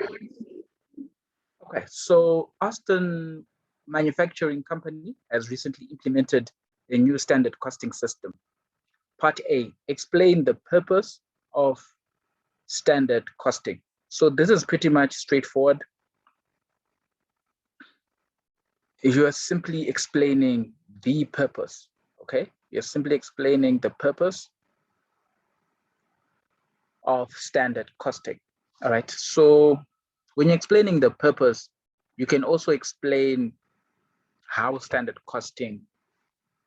Okay, so Austin Manufacturing Company has recently implemented a new standard costing system. Part A, explain the purpose of standard costing. So this is pretty much straightforward. You are simply explaining the purpose, okay? You're simply explaining the purpose of standard costing, all right? So when you're explaining the purpose, you can also explain how standard costing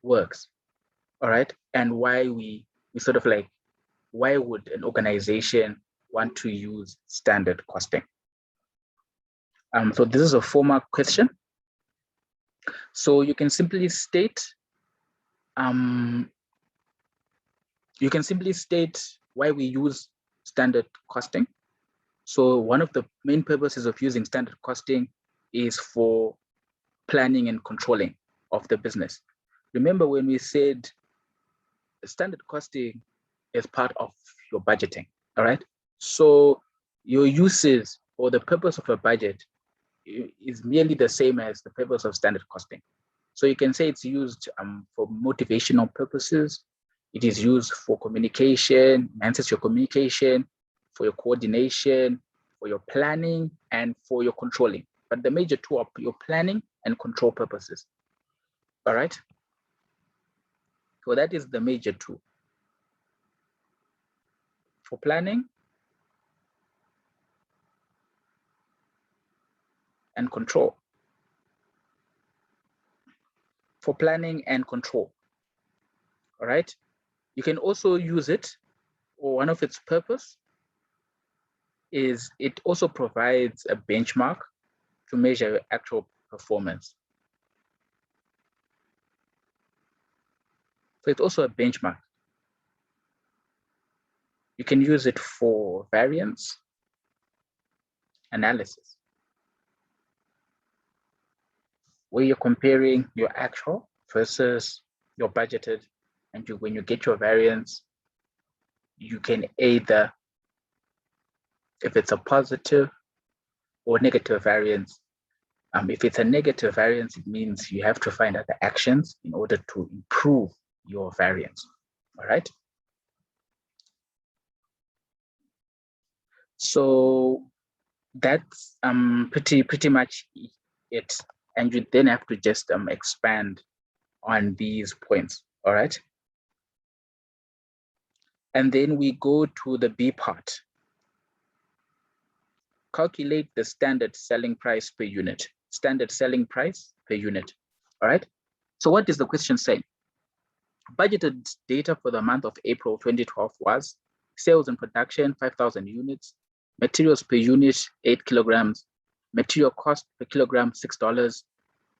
works, all right? And why we sort of like, why would an organization want to use standard costing? So this is a 4-mark question. So you can simply state, why we use standard costing. So one of the main purposes of using standard costing is for planning and controlling of the business. Remember when we said standard costing is part of your budgeting, all right? So your uses or the purpose of a budget is merely the same as the purpose of standard costing. So you can say it's used for motivational purposes. It is used for communication, enhances your communication, for your coordination, for your planning, and for your controlling. But the major two are your planning and control purposes. All right? So that is the major two. For planning and control. For planning and control. All right? You can also use it, or one of its purpose is it also provides a benchmark to measure your actual performance. So it's also a benchmark. You can use it for variance analysis, where you're comparing your actual versus your budgeted, and when you get your variance, you can either, if it's a positive or negative variance, if it's a negative variance, it means you have to find other actions in order to improve your variance, all right? So that's pretty much it. And you then have to just expand on these points, all right? And then we go to the B part. Calculate the standard selling price per unit. Standard selling price per unit, all right? So what is the question saying? Budgeted data for the month of April 2012 was sales and production, 5,000 units, materials per unit, 8 kilograms, material cost per kilogram, $6,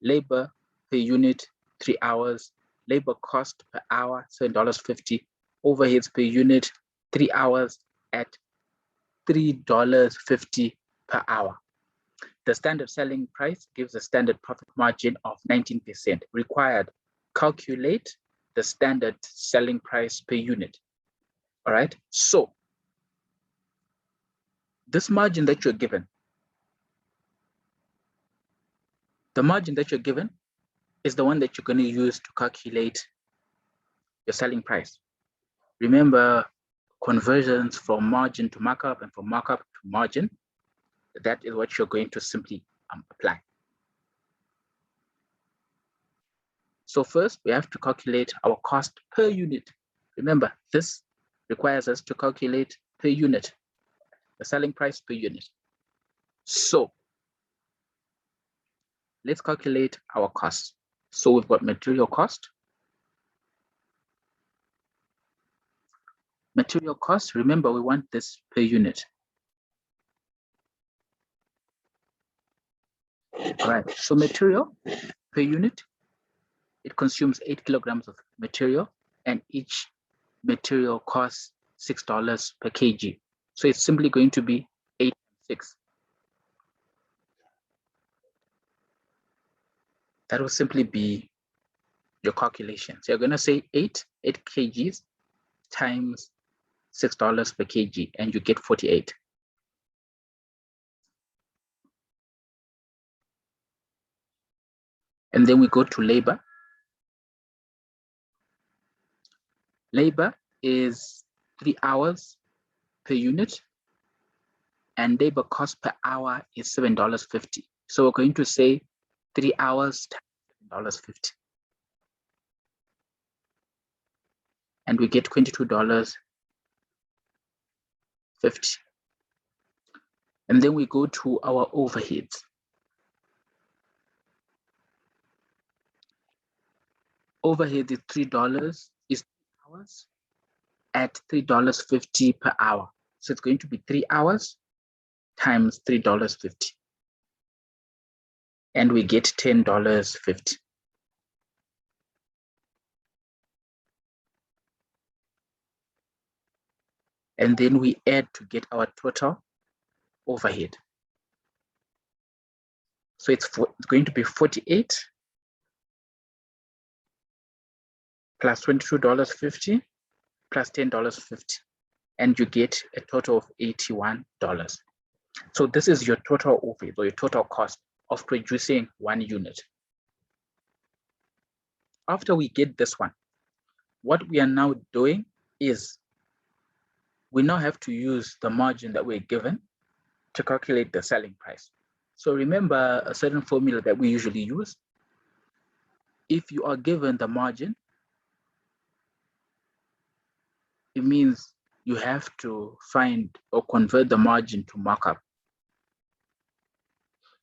labor per unit, 3 hours, labor cost per hour, $7.50, overheads per unit, 3 hours at $3.50 per hour. The standard selling price gives a standard profit margin of 19%. Required, calculate the standard selling price per unit. All right, so this margin that you're given, the margin that you're given is the one that you're going to use to calculate your selling price. Remember, conversions from margin to markup and from markup to margin, that is what you're going to simply apply. So first, we have to calculate our cost per unit. Remember, this requires us to calculate per unit, the selling price per unit. So let's calculate our costs. So we've got material cost. Material cost, remember, we want this per unit. All right, so material per unit, it consumes 8 kilograms of material, and each material costs $6 per kg. So it's simply going to be 8 and 6. That will simply be your calculation. So you're going to say 8 kgs times $6 per kg, and you get 48. And then we go to labor. Labor is 3 hours per unit, and labor cost per hour is $7.50. So we're going to say 3 hours times $7.50. And we get $22.50. And then we go to our overheads. Overhead is $3 is 3 hours at $3.50 per hour. So it's going to be 3 hours times $3.50. And we get $10.50. And then we add to get our total overhead. So it's going to be 48 plus $22.50 plus $10.50. And you get a total of $81. So this is your total overhead or your total cost of producing 1 unit. After we get this one, what we are now doing is we now have to use the margin that we're given to calculate the selling price. So remember a certain formula that we usually use. If you are given the margin, it means you have to find or convert the margin to markup,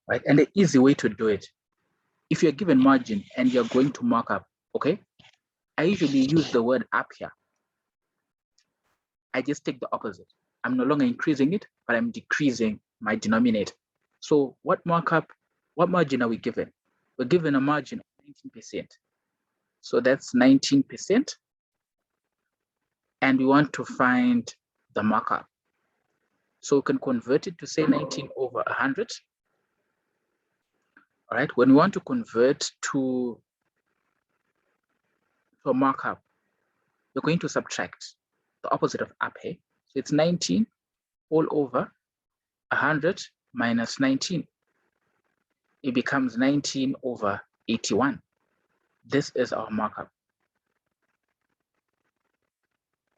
right? And the easy way to do it, if you're given margin and you're going to markup, okay? I usually use the word up here. I just take the opposite. I'm no longer increasing it, but I'm decreasing my denominator. So what margin are we given? We're given a margin of 19%. So that's 19%. And we want to find the markup. So we can convert it to say 19 over 100. All right, when we want to convert to a markup, we're going to subtract the opposite of up here. So it's 19 all over 100 minus 19. It becomes 19 over 81. This is our markup.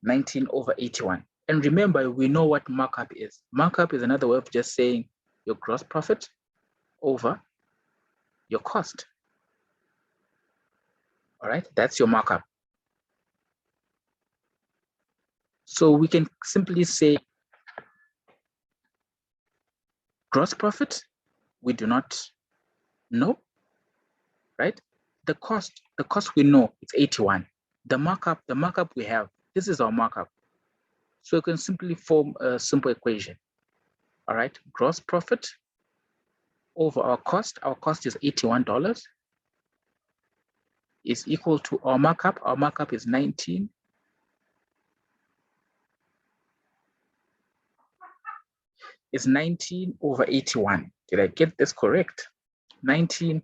19 over 81. And remember, we know what markup is. Markup is another way of just saying your gross profit over your cost. All right, that's your markup. So we can simply say gross profit, we do not know, right? The cost we know, it's 81. The markup we have, this is our markup. So you can simply form a simple equation. All right, gross profit over our cost is $81, is equal to our markup is 19 is 19 over 81. Did I get this correct? 19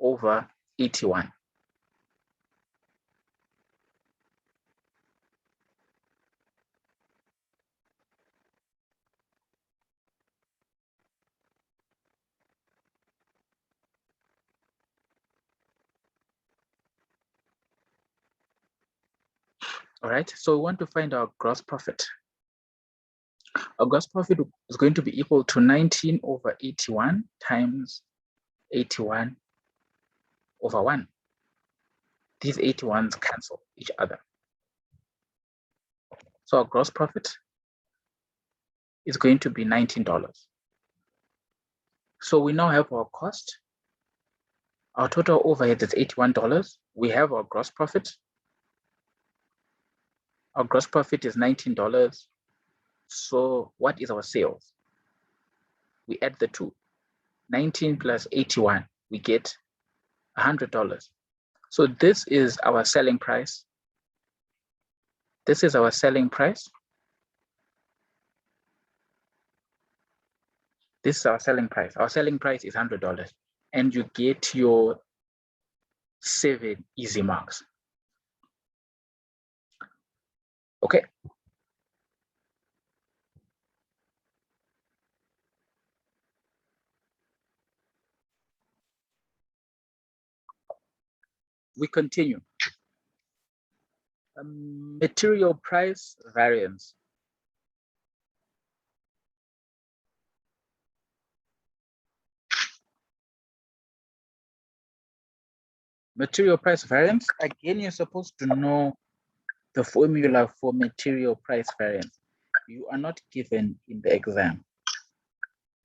over 81. All right, so we want to find our gross profit. Our gross profit is going to be equal to 19 over 81 times 81 over 1. These 81s cancel each other. So our gross profit is going to be $19. So we now have our cost. Our total overhead is $81. We have our gross profit. Our gross profit is $19. So what is our sales? We add the two. 19 plus 81, we get $100. So this is our selling price. This is our selling price. This is our selling price. Our selling price is $100. And you get your 7 easy marks. Okay. We continue. Material price variance. Material price variance, again, you're supposed to know the formula for material price variance. You are not given in the exam.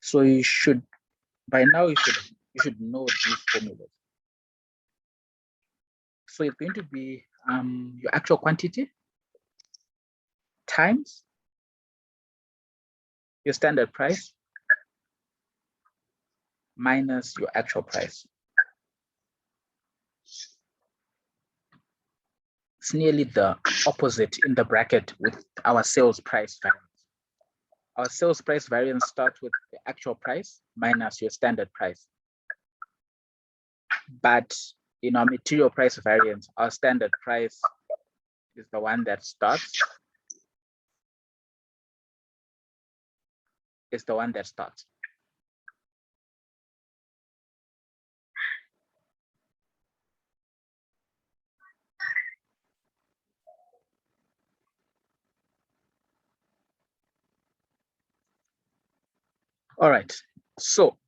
So you should, by now, you should know these formulas. So it's going to be your actual quantity times your standard price minus your actual price. It's nearly the opposite in the bracket with our sales price variance. Our sales price variance starts with the actual price minus your standard price. But in our material price variance, our standard price is the one that starts. Is the one that starts. All right, so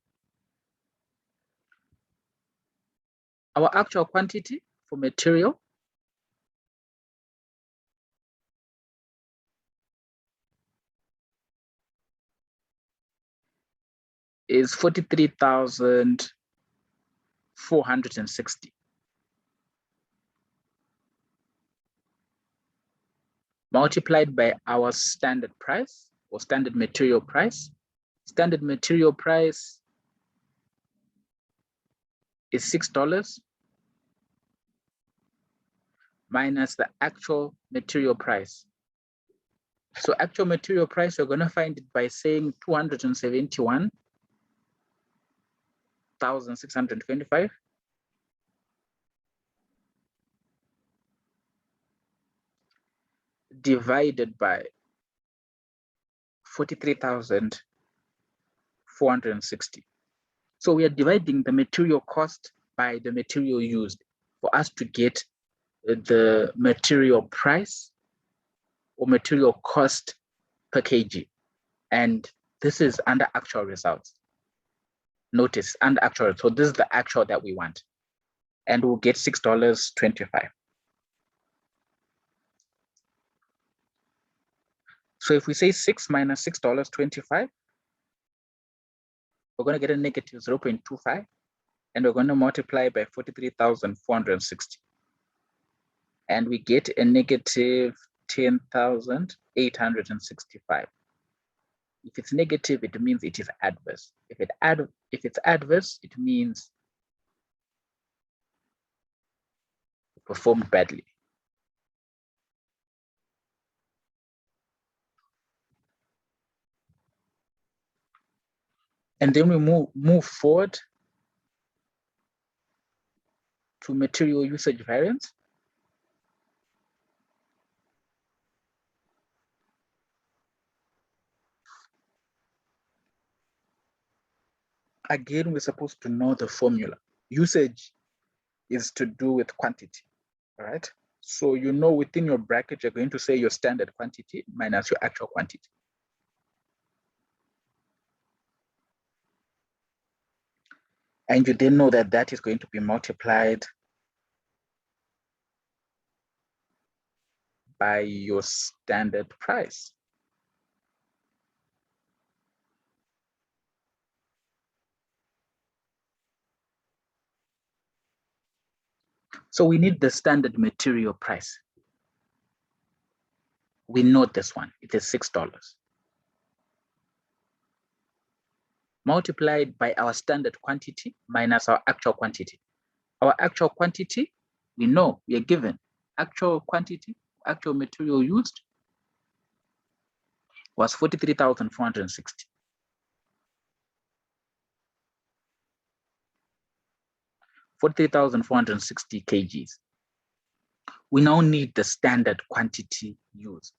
our actual quantity for material is 43,460. Multiplied by our standard price or standard material price. Standard material price is $6 minus the actual material price. So actual material price, we're going to find it by saying 271,625 divided by 43,460. So we are dividing the material cost by the material used for us to get the material price or material cost per kg. And this is under actual results. Notice under actual, so this is the actual that we want. And we'll get $6.25. So if we say 6 minus $6.25, we're going to get a negative 0.25, and we're going to multiply by 43,460. And we get a negative 10,865. If it's negative, it means it is adverse. If it's adverse, it means it performed badly. And then we move forward to material usage variance. Again, we're supposed to know the formula. Usage is to do with quantity, all right? So you know within your bracket, you're going to say your standard quantity minus your actual quantity. And you then know that that is going to be multiplied by your standard price. So we need the standard material price. We know this one, it is $6. Multiplied by our standard quantity minus our actual quantity. Our actual quantity, we know, we are given actual quantity, actual material used was 43,460. 43,460 kgs. We now need the standard quantity used.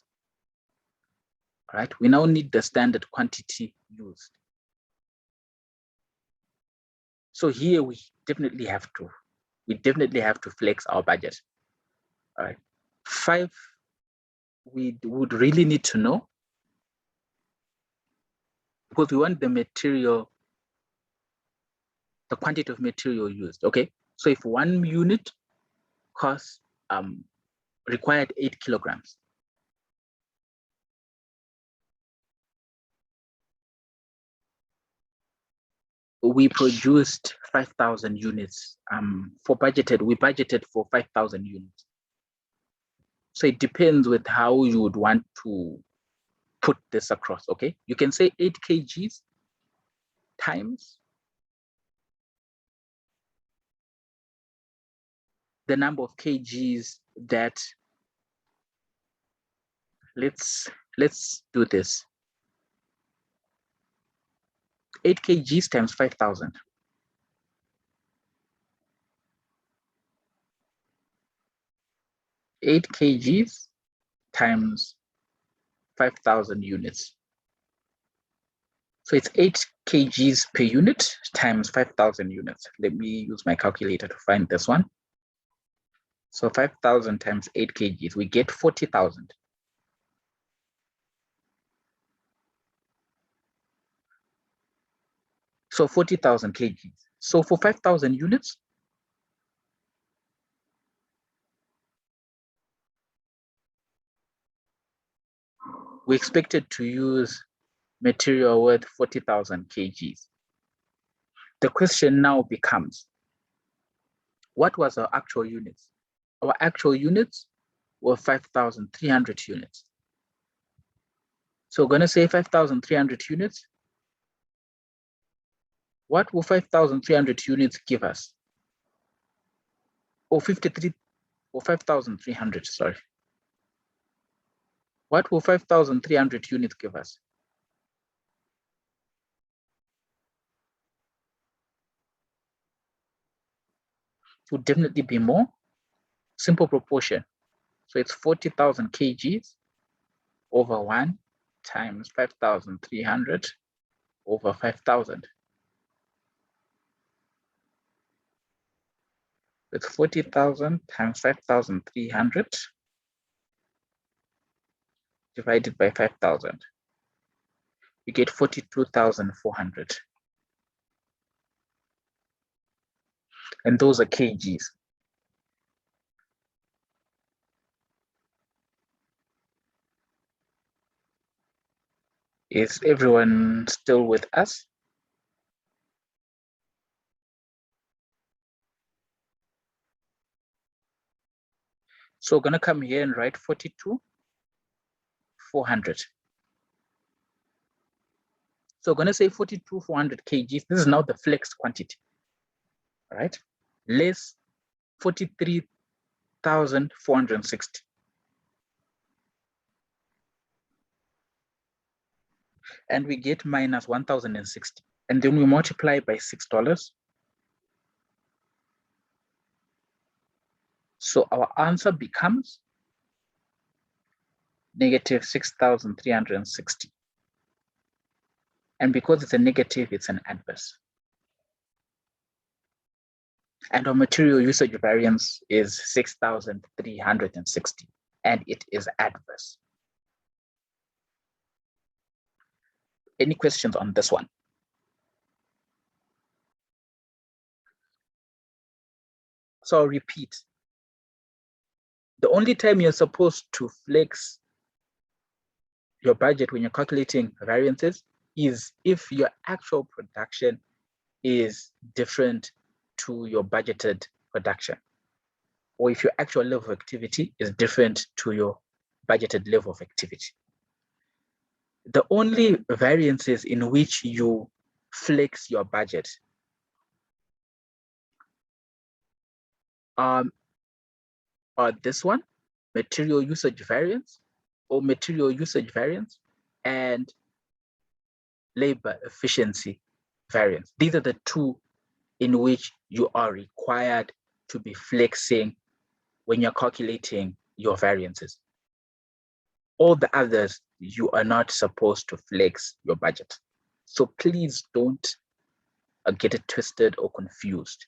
All right, we now need the standard quantity used. So here we definitely have to we definitely have to flex our budget. All right. 5, we would really need to know, because we want the material, the quantity of material used. Okay. So if 1 unit costs required 8 kilograms, we produced 5,000 units. We budgeted for 5,000 units. So it depends with how you would want to put this across. Okay, you can say 8 kgs times the number of kgs that, let's do this. 8 kgs times 5,000. 8 kgs times 5,000 units. So it's 8 kgs per unit times 5,000 units. Let me use my calculator to find this one. So 5,000 times 8 kgs, we get 40,000. So 40,000 kgs. So for 5,000 units, we expected to use material worth 40,000 kgs. The question now becomes, what was our actual units? Our actual units were 5,300 units. So we're going to say 5,300 units. What will 5,300 units give us? Or 53, or 5,300, sorry. What will 5,300 units give us? It would definitely be more. Simple proportion. So it's 40,000 kgs over 1 times 5,300 over 5,000. It's 40,000 times 5,300 divided by 5,000. You get 42,400. And those are kgs. Is everyone still with us? So we're going to come here and write 42,400. So we're going to say 42,400 kgs. This is now the flex quantity. All right. Less 43,460. And we get minus 1,060. And then we multiply by $6. So our answer becomes negative 6,360. And because it's a negative, it's an adverse. And our material usage variance is 6,360, and it is adverse. Any questions on this one? So I'll repeat. The only time you're supposed to flex your budget when you're calculating variances is if your actual production is different to your budgeted production, or if your actual level of activity is different to your budgeted level of activity. The only variances in which you flex your budget are this one, material usage variance, or material usage variance, and labor efficiency variance. These are the two in which you are required to be flexing when you're calculating your variances. All the others, you are not supposed to flex your budget. So please don't get it twisted or confused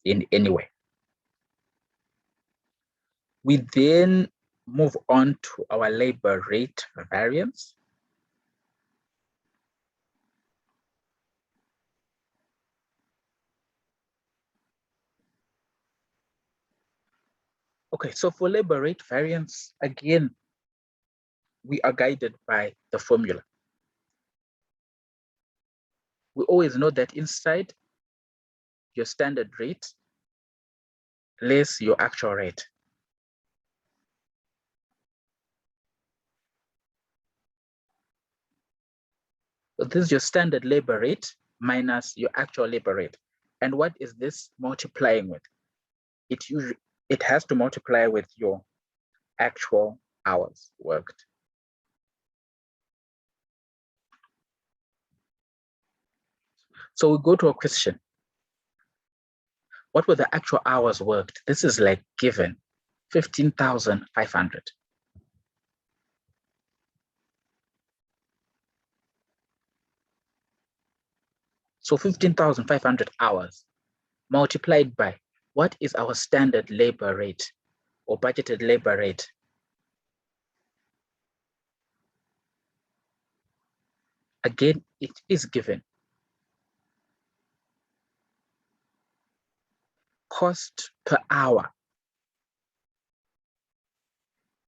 in any way. We then move on to our labor rate variance. Okay, so for labor rate variance, again, we are guided by the formula. We always know that inside your standard rate less your actual rate. So this is your standard labor rate minus your actual labor rate. And what is this multiplying with? It has to multiply with your actual hours worked. So we go to a question. What were the actual hours worked? This is like given 15,500. So 15,500 hours multiplied by what is our standard labor rate or budgeted labor rate? Again, it is given. Cost per hour.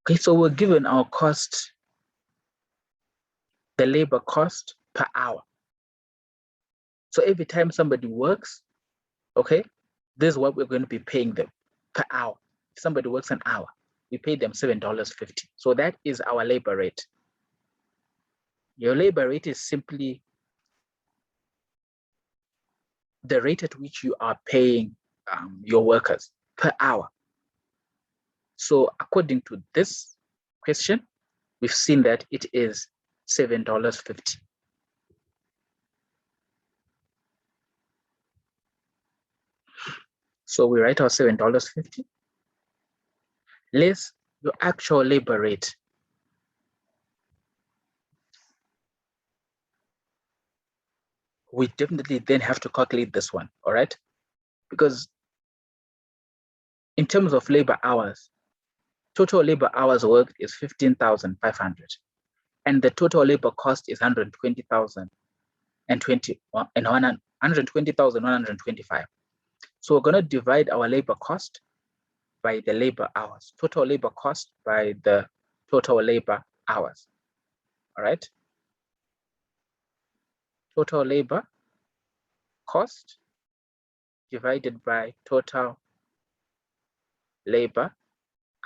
Okay, so we're given our cost, the labor cost per hour. So every time somebody works, okay, this is what we're going to be paying them per hour. If somebody works an hour, we pay them $7.50. So that is our labor rate. Your labor rate is simply the rate at which you are paying your workers per hour. So according to this question, we've seen that it is $7.50. So we write our $7.50 less your actual labor rate. We definitely then have to calculate this one, all right? Because in terms of labor hours, total labor hours worked is 15,500. And the total labor cost is 120,125. So we're going to divide our labor cost by the labor hours, total labor cost by the total labor hours, all right? Total labor cost divided by total labor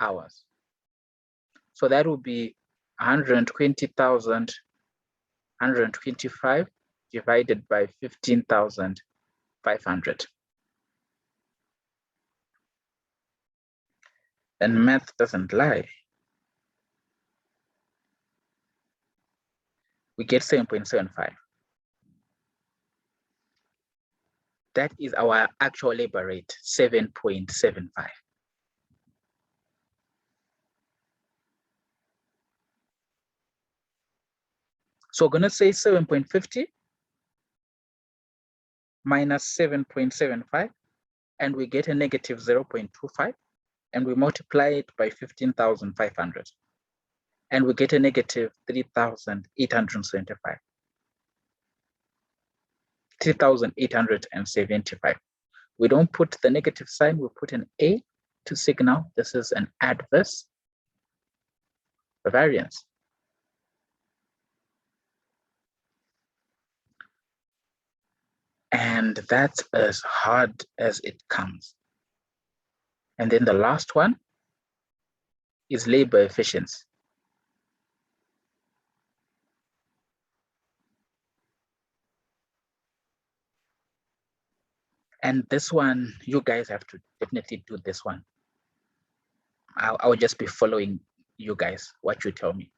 hours. So that will be 120,125 divided by 15,500. And math doesn't lie. We get 7.75. That is our actual labor rate, 7.75. So we're going to say 7.50 minus 7.75, and we get a negative 0.25, and we multiply it by 15,500, and we get a negative 3,875. 3,875. We don't put the negative sign, we put an A to signal this is an adverse variance. And that's as hard as it comes. And then the last one is labor efficiency. And this one, you guys have to definitely do this one. I'll just be following you guys, what you tell me.